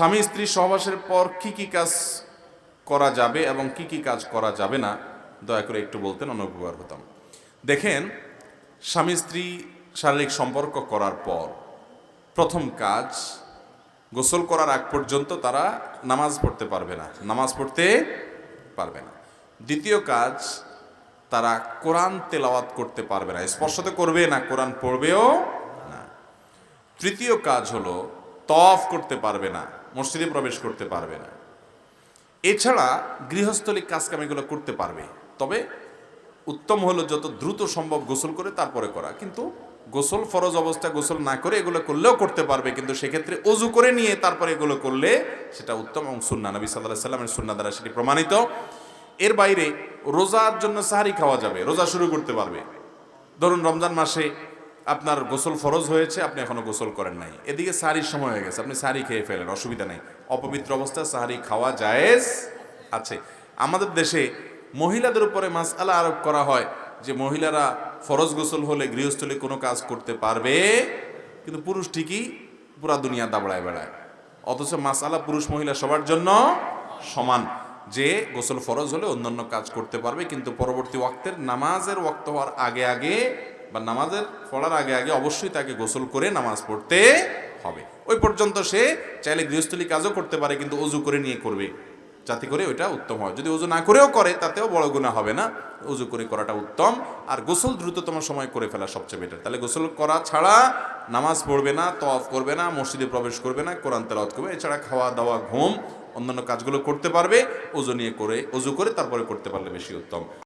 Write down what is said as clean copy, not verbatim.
স্বামী স্ত্রী সহবাসের পর কি কি কাজ করা যাবে এবং কি কি কাজ করা যাবে না, দয়া করে একটু বলতেন, অনেক উপকার হতাম। দেখেন, স্বামী স্ত্রী শারীরিক সম্পর্ক করার পর প্রথম কাজ, গোসল করার আগ পর্যন্ত তারা নামাজ পড়তে পারবে না, নামাজ পড়তে পারবে না। দ্বিতীয় কাজ, তারা কোরআন তেলাওয়াত করতে পারবে না, স্পর্শ তো করবে না, কোরআন পড়বেও না। তৃতীয় কাজ হলো তওয়াফ করতে পারবে না, মসজিদে প্রবেশ করতে পারবে না। এছাড়া গৃহস্থলী কাজকামিগুলো করতে পারবে, তবে উত্তম হলো যত দ্রুত সম্ভব গোসল করে তারপরে করা। কিন্তু গোসল ফরজ অবস্থা গোসল না করে এগুলো করলেও করতে পারবে, কিন্তু সেক্ষেত্রে অজু করে নিয়ে তারপরে এগুলো করলে সেটা উত্তম এবং সুন্নাহ, নবী সাল্লাল্লাহু আলাইহি সাল্লামের সুন্নাহ দ্বারা সেটি প্রমাণিত। এর বাইরে রোজার জন্য সাহরি খাওয়া যাবে, রোজা শুরু করতে পারবে। ধরুন রমজান মাসে আপনার গোসল ফরজ হয়েছে, আপনি এখনো গোসল করেন নাই, এদিকে সাহরির সময় হয়ে গেছে, আপনি সাহরি খেয়ে ফেলেন, অসুবিধা নেই, অপবিত্র অবস্থায় সাহরি খাওয়া জায়েজ আছে। আমাদের দেশে মহিলাদের উপরে মাসআলা আরোপ করা হয় যে মহিলারা ফরজ গোসল হলে গৃহস্থলী কোনো কাজ করতে পারবে, কিন্তু পুরুষ ঠিকই পুরা দুনিয়া দাবড়ায় বেড়ায়। অথচ মাসআলা পুরুষ মহিলা সবার জন্য সমান, যে গোসল ফরজ হলে অন্যান্য কাজ করতে পারবে, কিন্তু পরবর্তী ওয়াক্তের নামাজের ওয়াক্ত হওয়ার আগে আগে বা নামাজের পড়ার আগে আগে অবশ্যই তাকে গোসল করে নামাজ পড়তে হবে। ওই পর্যন্ত সে চাইলে গৃহস্থলী কাজও করতে পারে, কিন্তু অজু করে নিয়ে করবে, যাতে করে ওইটা উত্তম হয়। যদি অজু না করেও করে তাতেও বড় গুনাহ হবে না, অজু করে করাটা উত্তম। আর গোসল দ্রুততম সময় করে ফেলা সবচেয়ে বেটার। তাহলে গোসল করা ছাড়া নামাজ পড়বে না, তওয়াফ করবে না, মসজিদে প্রবেশ করবে না, কোরআন তেলাওয়াত করবে। এছাড়া খাওয়া দাওয়া, ঘুম, অন্যান্য কাজগুলো করতে পারবে, অজু করে তারপরে করতে পারলে বেশি উত্তম।